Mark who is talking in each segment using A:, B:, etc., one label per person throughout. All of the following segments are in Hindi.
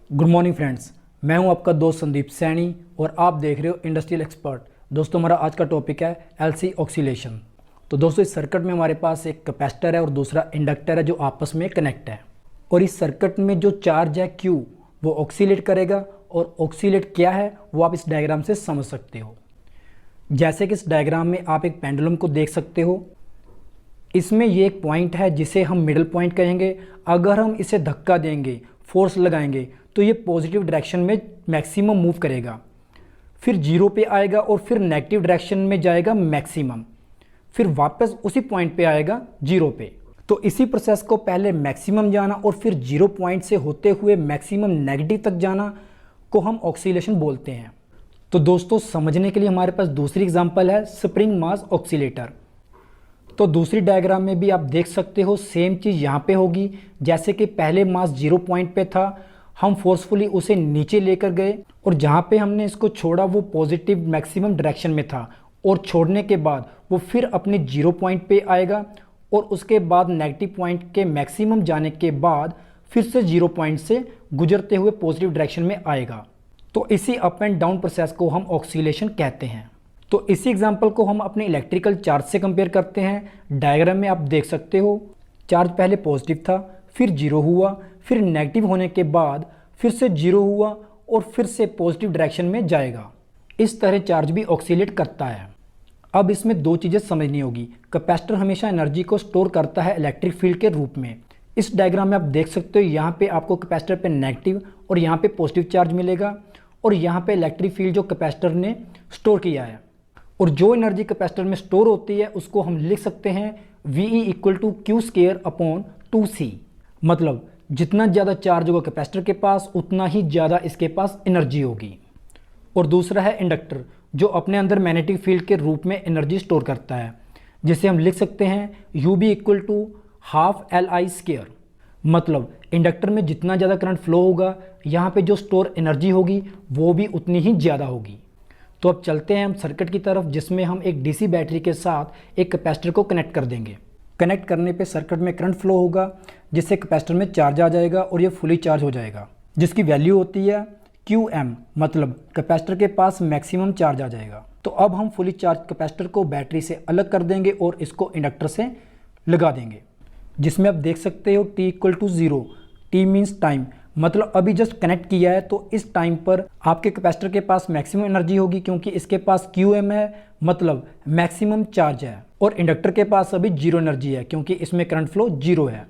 A: गुड मॉर्निंग फ्रेंड्स, मैं हूं आपका दोस्त संदीप सैनी और आप देख रहे हो इंडस्ट्रियल एक्सपर्ट। दोस्तों, हमारा आज का टॉपिक है एलसी ऑक्सीलेशन। तो दोस्तों, इस सर्किट में हमारे पास एक कैपेसिटर है और दूसरा इंडक्टर है जो आपस में कनेक्ट है। और इस सर्किट में जो चार्ज है Q वो ऑक्सीलेट करेगा, और ऑक्सीलेट क्या है वो आप इस डायग्राम से समझ सकते हो। जैसे कि इस डायग्राम में आप एक पेंडुलम को देख सकते हो। इसमें ये एक पॉइंट है जिसे हम मिडल पॉइंट कहेंगे। अगर हम इसे धक्का देंगे, फोर्स लगाएंगे, तो ये पॉजिटिव डायरेक्शन में मैक्सिमम मूव करेगा, फिर जीरो पे आएगा और फिर नेगेटिव डायरेक्शन में जाएगा मैक्सिमम, फिर वापस उसी पॉइंट पे आएगा जीरो पे। तो इसी प्रोसेस को पहले मैक्सिमम जाना और फिर जीरो पॉइंट से होते हुए मैक्सिमम नेगेटिव तक जाना को हम ऑक्सीलेशन बोलते हैं। तो दोस्तों, समझने के लिए हमारे पास दूसरी एग्जांपल है स्प्रिंग मास ऑस्सिलेटर। तो दूसरी डायग्राम में भी आप देख सकते हो सेम चीज़ यहाँ पे होगी। जैसे कि पहले मास जीरो पॉइंट पे था, हम फोर्सफुली उसे नीचे लेकर गए और जहाँ पे हमने इसको छोड़ा वो पॉजिटिव मैक्सिमम डायरेक्शन में था, और छोड़ने के बाद वो फिर अपने जीरो पॉइंट पे आएगा और उसके बाद नेगेटिव पॉइंट के मैक्सिमम जाने के बाद फिर से जीरो पॉइंट से गुजरते हुए पॉजिटिव डायरेक्शन में आएगा। तो इसी अप एंड डाउन प्रोसेस को हम ऑक्सीलेशन कहते हैं। तो इसी एग्जांपल को हम अपने इलेक्ट्रिकल चार्ज से कंपेयर करते हैं। डायग्राम में आप देख सकते हो चार्ज पहले पॉजिटिव था, फिर जीरो हुआ, फिर नेगेटिव होने के बाद फिर से जीरो हुआ और फिर से पॉजिटिव डायरेक्शन में जाएगा। इस तरह चार्ज भी ऑक्सीलेट करता है। अब इसमें दो चीज़ें समझनी होगी। कैपेसिटर हमेशा एनर्जी को स्टोर करता है इलेक्ट्रिक फील्ड के रूप में। इस डायग्राम में आप देख सकते हो यहाँ पे आपको कैपेसिटर पे नेगेटिव और यहाँ पे पॉजिटिव चार्ज मिलेगा, और यहाँ पे इलेक्ट्रिक फील्ड जो कैपेसिटर ने स्टोर किया है। और जो एनर्जी कैपेसिटर में स्टोर होती है उसको हम लिख सकते हैं VE = Q²/2C। मतलब जितना ज़्यादा चार्ज होगा कैपेसिटर के पास उतना ही ज़्यादा इसके पास एनर्जी होगी। और दूसरा है इंडक्टर, जो अपने अंदर मैग्नेटिक फील्ड के रूप में एनर्जी स्टोर करता है, जिसे हम लिख सकते हैं UB = ½ LI²। मतलब इंडक्टर में जितना ज़्यादा करंट फ्लो होगा, यहाँ पे जो स्टोर एनर्जी होगी वो भी उतनी ही ज़्यादा होगी। तो अब चलते हैं हम सर्किट की तरफ, जिसमें हम एक DC बैटरी के साथ एक कैपेसिटर को कनेक्ट कर देंगे। कनेक्ट करने पे सर्किट में करंट फ्लो होगा, जिससे कैपेसिटर में चार्ज आ जाएगा और ये फुली चार्ज हो जाएगा, जिसकी वैल्यू होती है QM। मतलब कैपेसिटर के पास मैक्सिमम चार्ज आ जाएगा। तो अब हम फुली चार्ज कैपेसिटर को बैटरी से अलग कर देंगे और इसको इंडक्टर से लगा देंगे, जिसमें आप देख सकते हो T = 0। T means time. मतलब अभी जस्ट कनेक्ट किया है, तो इस टाइम पर आपके कैपेसिटर के पास मैक्सिमम एनर्जी होगी, क्योंकि इसके पास QM है, मतलब मैक्सिमम चार्ज है। और इंडक्टर के पास अभी जीरो एनर्जी है, क्योंकि इसमें करंट फ्लो जीरो है।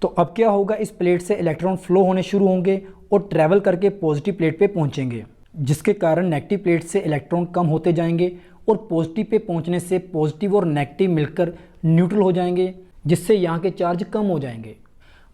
A: तो अब क्या होगा, इस प्लेट से इलेक्ट्रॉन फ्लो होने शुरू होंगे और ट्रैवल करके पॉजिटिव प्लेट पे पहुंचेंगे, जिसके कारण नेगेटिव प्लेट से इलेक्ट्रॉन कम होते जाएंगे और पॉजिटिव पे पहुंचने से पॉजिटिव और नेगेटिव मिलकर न्यूट्रल हो जाएंगे, जिससे यहाँ के चार्ज कम हो जाएंगे।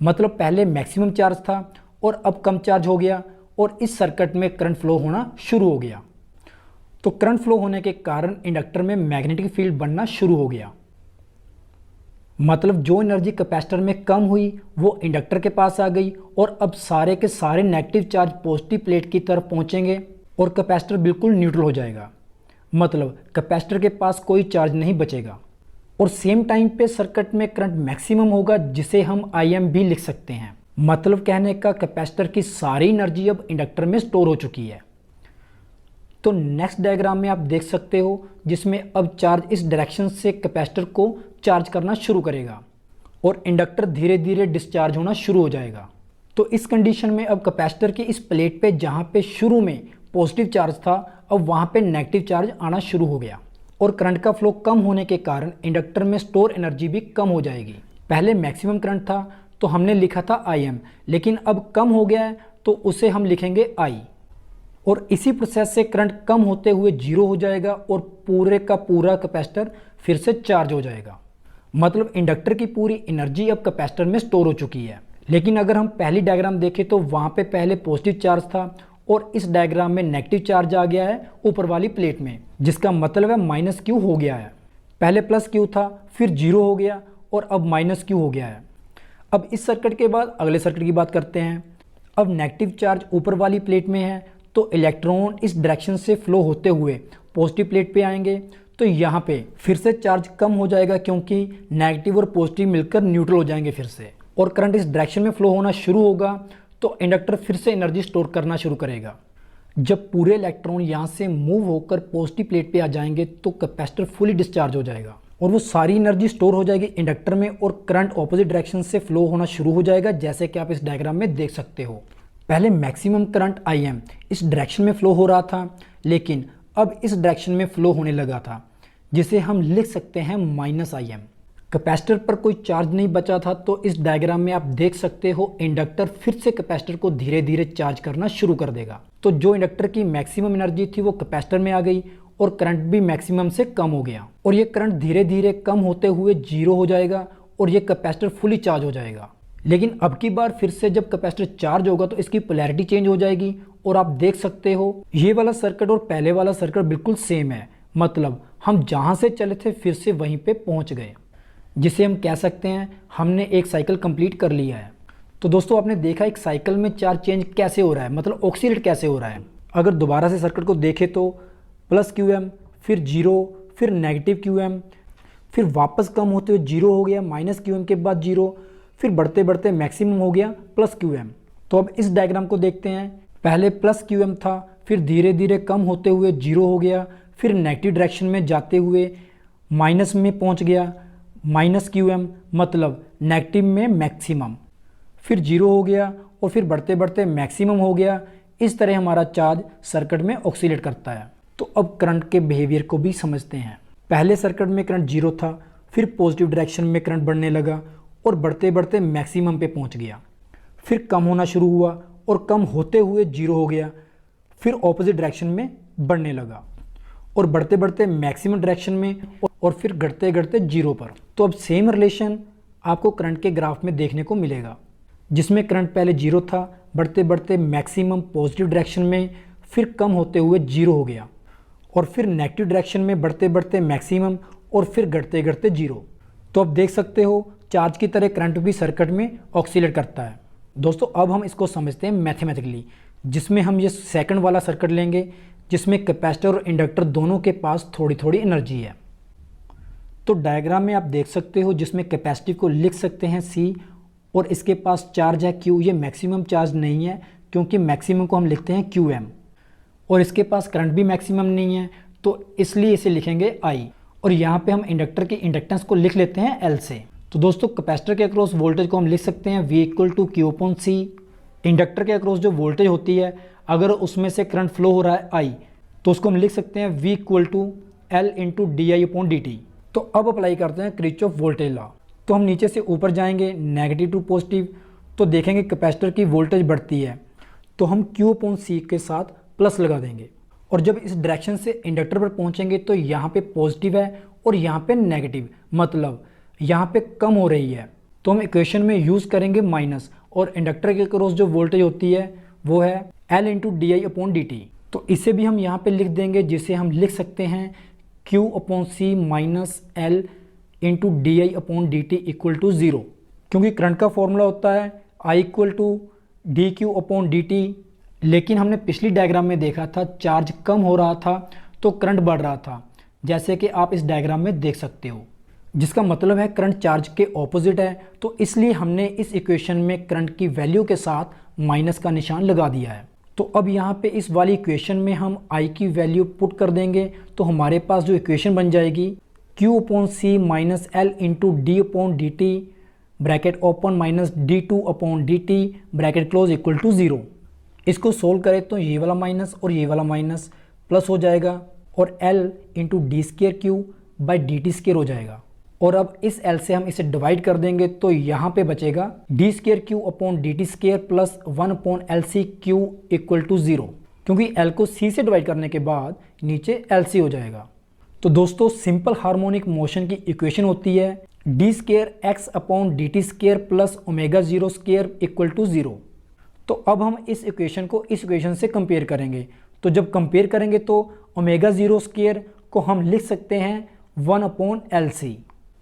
A: मतलब पहले मैक्सिमम चार्ज था और अब कम चार्ज हो गया, और इस सर्किट में करंट फ्लो होना शुरू हो गया। तो करंट फ्लो होने के कारण इंडक्टर में मैग्नेटिक फील्ड बनना शुरू हो गया। मतलब जो एनर्जी कैपेसिटर में कम हुई वो इंडक्टर के पास आ गई, और अब सारे के सारे नेगेटिव चार्ज पॉजिटिव प्लेट की तरफ पहुंचेंगे और कैपेसिटर बिल्कुल न्यूट्रल हो जाएगा। मतलब कैपेसिटर के पास कोई चार्ज नहीं बचेगा। और सेम टाइम पे सर्किट में करंट मैक्सिमम होगा, जिसे हम IM भी लिख सकते हैं। मतलब कहने का कैपेसिटर की सारी एनर्जी अब इंडक्टर में स्टोर हो चुकी है। तो नेक्स्ट डायग्राम में आप देख सकते हो, जिसमें अब चार्ज इस डायरेक्शन से कैपेसिटर को चार्ज करना शुरू करेगा और इंडक्टर धीरे धीरे डिस्चार्ज होना शुरू हो जाएगा। तो इस कंडीशन में अब कैपेसिटर की इस प्लेट पे जहाँ पे शुरू में पॉजिटिव चार्ज था, अब वहाँ पे नेगेटिव चार्ज आना शुरू हो गया, और करंट का फ्लो कम होने के कारण इंडक्टर में स्टोर एनर्जी भी कम हो जाएगी। पहले मैक्सिमम करंट था तो हमने लिखा था IM, लेकिन अब कम हो गया है तो उसे हम लिखेंगे I। और इसी प्रोसेस से करंट कम होते हुए जीरो हो जाएगा और पूरे का पूरा कैपेसिटर फिर से चार्ज हो जाएगा। मतलब इंडक्टर की पूरी एनर्जी अब कैपेसिटर में स्टोर हो चुकी है। लेकिन अगर हम पहली डायग्राम देखें तो वहाँ पे पहले पॉजिटिव चार्ज था और इस डायग्राम में नेगेटिव चार्ज आ गया है ऊपर वाली प्लेट में, जिसका मतलब है -Q हो गया है। पहले +Q था, फिर जीरो हो गया और अब -Q हो गया है। अब इस सर्किट के बाद अगले सर्किट की बात करते हैं। अब नेगेटिव चार्ज ऊपर वाली प्लेट में है, तो इलेक्ट्रॉन इस डायरेक्शन से फ्लो होते हुए पॉजिटिव प्लेट पे आएंगे, तो यहाँ पे फिर से चार्ज कम हो जाएगा, क्योंकि नेगेटिव और पॉजिटिव मिलकर न्यूट्रल हो जाएंगे फिर से, और करंट इस डायरेक्शन में फ्लो होना शुरू होगा। तो इंडक्टर फिर से एनर्जी स्टोर करना शुरू करेगा। जब पूरे इलेक्ट्रॉन यहाँ से मूव होकर पॉजिटिव प्लेट पे आ जाएंगे तो कैपेसिटर फुली डिस्चार्ज हो जाएगा और वो सारी एनर्जी स्टोर हो जाएगी इंडक्टर में और करंट ऑपोजिट डायरेक्शन से फ्लो होना शुरू हो जाएगा, जैसे कि आप इस डायग्राम में देख सकते हो। पहले मैक्सिमम करंट IM इस डायरेक्शन में फ्लो हो रहा था, लेकिन अब इस डायरेक्शन में फ्लो होने लगा था, जिसे हम लिख सकते हैं -IM। कैपेसिटर पर कोई चार्ज नहीं बचा था, तो इस डायग्राम में आप देख सकते हो इंडक्टर फिर से कैपेसिटर को धीरे धीरे चार्ज करना शुरू कर देगा। तो जो इंडक्टर की मैक्सिमम एनर्जी थी वो कैपेसिटर में आ गई और करंट भी मैक्सिमम से कम हो गया और ये करंट धीरे धीरे कम होते हुए 0 हो जाएगा और ये कैपेसिटर फुली चार्ज हो जाएगा। लेकिन अब की बार फिर से जब कैपेसिटर चार्ज होगा तो इसकी पोलैरिटी चेंज हो जाएगी और आप देख सकते हो ये वाला सर्किट और पहले वाला सर्किट बिल्कुल सेम है, मतलब हम जहाँ से चले थे फिर से वहीं पे पहुँच गए, जिसे हम कह सकते हैं हमने एक साइकिल कंप्लीट कर लिया है। तो दोस्तों आपने देखा एक साइकिल में चार्ज चेंज कैसे हो रहा है, मतलब ऑक्सीलेट कैसे हो रहा है। अगर दोबारा से सर्किट को देखें तो +QM, फिर 0, फिर -QM, फिर वापस कम होते हुए 0 हो गया, -QM के बाद 0, फिर बढ़ते बढ़ते मैक्सिमम हो गया +QM। तो अब इस डायग्राम को देखते हैं। पहले +QM था, फिर धीरे धीरे कम होते हुए 0 हो गया, फिर नेगेटिव डायरेक्शन में जाते हुए माइनस में पहुंच गया, -QM मतलब नेगेटिव में मैक्सिमम, फिर 0 हो गया और फिर बढ़ते बढ़ते मैक्सिमम हो गया। इस तरह हमारा चार्ज सर्किट में ऑक्सीलेट करता है। तो अब करंट के बिहेवियर को भी समझते हैं। पहले सर्किट में करंट 0 था, फिर पॉजिटिव डायरेक्शन में करंट बढ़ने लगा और बढ़ते बढ़ते मैक्सिमम पे पहुंच गया, फिर कम होना शुरू हुआ और कम होते हुए 0 हो गया, फिर ऑपोजिट डायरेक्शन में बढ़ने लगा और बढ़ते बढ़ते मैक्सिमम डायरेक्शन में और फिर घटते घटते 0 पर। तो अब सेम रिलेशन आपको करंट के ग्राफ में देखने को मिलेगा, जिसमें करंट पहले 0 था, बढ़ते बढ़ते मैक्सिमम पॉजिटिव डायरेक्शन में, फिर कम होते हुए 0 हो गया और फिर नेगेटिव डायरेक्शन में बढ़ते बढ़ते मैक्सिमम और फिर घटते घटते 0। तो अब देख सकते हो चार्ज की तरह करंट भी सर्किट में ऑक्सीलेट करता है। दोस्तों अब हम इसको समझते हैं मैथमेटिकली, जिसमें हम ये सेकंड वाला सर्किट लेंगे जिसमें कैपेसिटर और इंडक्टर दोनों के पास थोड़ी थोड़ी एनर्जी है। तो डायग्राम में आप देख सकते हो जिसमें कैपेसिटिव को लिख सकते हैं C और इसके पास चार्ज है Q। ये मैक्सिमम चार्ज नहीं है क्योंकि मैक्सिमम को हम लिखते हैं QM और इसके पास करंट भी मैक्सिमम नहीं है, तो इसलिए इसे लिखेंगे I। और यहाँ पे हम इंडक्टर की इंडक्टेंस को लिख लेते हैं L से। तो दोस्तों कैपेसिटर के अक्रॉस वोल्टेज को हम लिख सकते हैं V = Q/C। इंडक्टर के अक्रॉस जो वोल्टेज होती है अगर उसमें से करंट फ्लो हो रहा है I, तो उसको हम लिख सकते हैं V = L × di/dt। तो अब अप्लाई करते हैं किरचॉफ वोल्टेज लॉ। तो हम नीचे से ऊपर जाएंगे नेगेटिव टू पॉजिटिव, तो देखेंगे कैपेसिटर की वोल्टेज बढ़ती है तो हम Q/C के साथ प्लस लगा देंगे और जब इस डायरेक्शन से इंडक्टर पर पहुंचेंगे तो यहाँ पे पॉजिटिव है और यहाँ पे नेगेटिव, मतलब यहाँ पे कम हो रही है, तो हम इक्वेशन में यूज़ करेंगे माइनस और इंडक्टर के क्रॉस जो वोल्टेज होती है वो है L × di/dt। तो इसे भी हम यहाँ पे लिख देंगे, जिसे हम लिख सकते हैं Q/C - L × di/dt = 0, क्योंकि करंट का फॉर्मूला होता है I = dq/dt। लेकिन हमने पिछली डायग्राम में देखा था चार्ज कम हो रहा था तो करंट बढ़ रहा था, जैसे कि आप इस डायग्राम में देख सकते हो, जिसका मतलब है करंट चार्ज के ऑपोजिट है। तो इसलिए हमने इस इक्वेशन में करंट की वैल्यू के साथ माइनस का निशान लगा दिया है। तो अब यहाँ पे इस वाली इक्वेशन में हम I की वैल्यू पुट कर देंगे तो हमारे पास जो इक्वेशन बन जाएगी Q/C - L × d/dt bracket open -d2/dt bracket close = 0। इसको सोल्व करें तो ये वाला माइनस और ये वाला माइनस प्लस हो जाएगा और L × d²Q/dt² हो जाएगा। और अब इस L से हम इसे डिवाइड कर देंगे तो यहाँ पे बचेगा d²Q/dt² प्लस 1/LCQ = 0, क्योंकि L को C से डिवाइड करने के बाद नीचे LC हो जाएगा। तो दोस्तों सिंपल हार्मोनिक मोशन की इक्वेशन होती है d²x/dt² प्लस ω02 = 0। तो अब हम इस इक्वेशन को इस इक्वेशन से कंपेयर करेंगे, तो जब कंपेयर करेंगे तो ω02 को हम लिख सकते हैं 1/LC।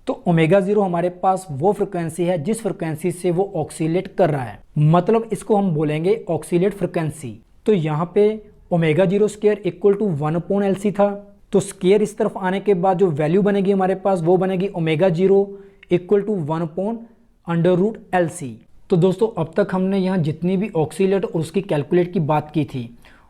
A: तो ω0 हमारे पास वो फ्रिक्वेंसी है जिस फ्रिक्वेंसी से वो ऑक्सीलेट कर रहा है, मतलब इसको हम बोलेंगे ऑक्सीलेट फ्रिक्वेंसी। तो यहाँ पे ω02 = 1/LC था, तो स्केयर इस तरफ आने के बाद जो वैल्यू बनेगी हमारे पास वो बनेगी ω0 = 1/√LC। तो तो दोस्तों अब तक हमने यहाँ जितनी भी ऑक्सीलेट और उसकी कैलकुलेट की बात की थी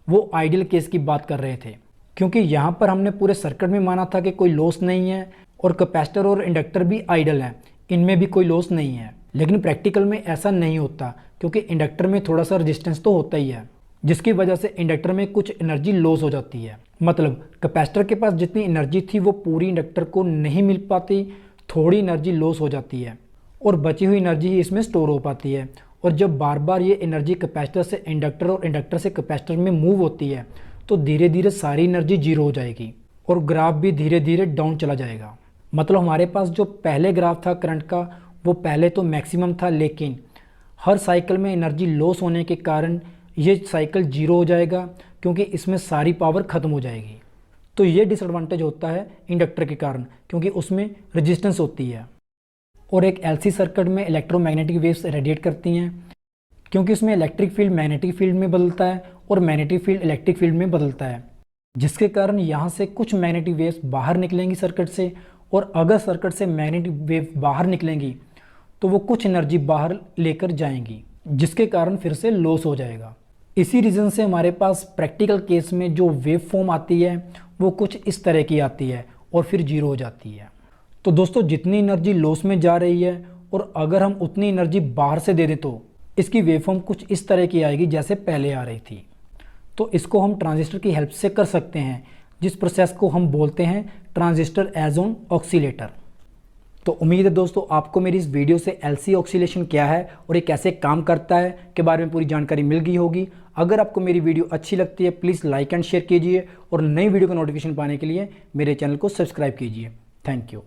A: वो आइडियल केस की बात कर रहे थे, क्योंकि यहाँ पर हमने पूरे सर्किट में माना था कि कोई लॉस नहीं है और कैपेसिटर और इंडक्टर भी आइडियल हैं, इनमें भी कोई लॉस नहीं है। लेकिन प्रैक्टिकल में ऐसा नहीं होता, क्योंकि इंडक्टर में थोड़ा सा रेजिस्टेंस तो होता ही है, जिसकी वजह से इंडक्टर में कुछ एनर्जी लॉस हो जाती है। मतलब कैपेसिटर के पास जितनी एनर्जी थी वो पूरी इंडक्टर को नहीं मिल पाती, थोड़ी एनर्जी लॉस हो जाती है और बची हुई एनर्जी ही इसमें स्टोर हो पाती है। और जब बार बार ये एनर्जी कैपेसिटर से इंडक्टर और इंडक्टर से कैपेसिटर में मूव होती है तो धीरे धीरे सारी एनर्जी जीरो हो जाएगी और ग्राफ भी धीरे धीरे डाउन चला जाएगा। मतलब हमारे पास जो पहले ग्राफ था करंट का वो पहले तो मैक्सिमम था, लेकिन हर साइकिल में एनर्जी लॉस होने के कारण ये साइकिल जीरो हो जाएगा, क्योंकि इसमें सारी पावर ख़त्म हो जाएगी। तो ये डिसएडवांटेज होता है इंडक्टर के कारण, क्योंकि उसमें रेजिस्टेंस होती है। और एक एलसी सर्किट में इलेक्ट्रोमैग्नेटिक वेव्स रेडिएट करती हैं, क्योंकि इसमें इलेक्ट्रिक फील्ड मैग्नेटिक फील्ड में बदलता है और मैग्नेटिक फील्ड इलेक्ट्रिक फील्ड में बदलता है, जिसके कारण यहाँ से कुछ मैग्नेटिक वेव्स बाहर निकलेंगी सर्किट से। और अगर सर्किट से मैग्नेटिक वेव बाहर निकलेंगी तो वो कुछ एनर्जी बाहर लेकर जाएंगी, जिसके कारण फिर से लॉस हो जाएगा। इसी रीज़न से हमारे पास प्रैक्टिकल केस में जो वेव फॉर्म आती है वो कुछ इस तरह की आती है और फिर जीरो हो जाती है। तो दोस्तों जितनी एनर्जी लॉस में जा रही है और अगर हम उतनी एनर्जी बाहर से दे दें तो इसकी वेव फॉर्म कुछ इस तरह की आएगी जैसे पहले आ रही थी। तो इसको हम ट्रांजिस्टर की हेल्प से कर सकते हैं, जिस प्रोसेस को हम बोलते हैं ट्रांजिस्टर एज ऑन ऑक्सीलेटर। तो उम्मीद है दोस्तों आपको मेरी इस वीडियो से एलसी ऑक्सीलेशन क्या है और ये कैसे काम करता है के बारे में पूरी जानकारी मिल गई होगी। अगर आपको मेरी वीडियो अच्छी लगती है प्लीज़ लाइक एंड शेयर कीजिए और नई वीडियो का नोटिफिकेशन पाने के लिए मेरे चैनल को सब्सक्राइब कीजिए। Thank you.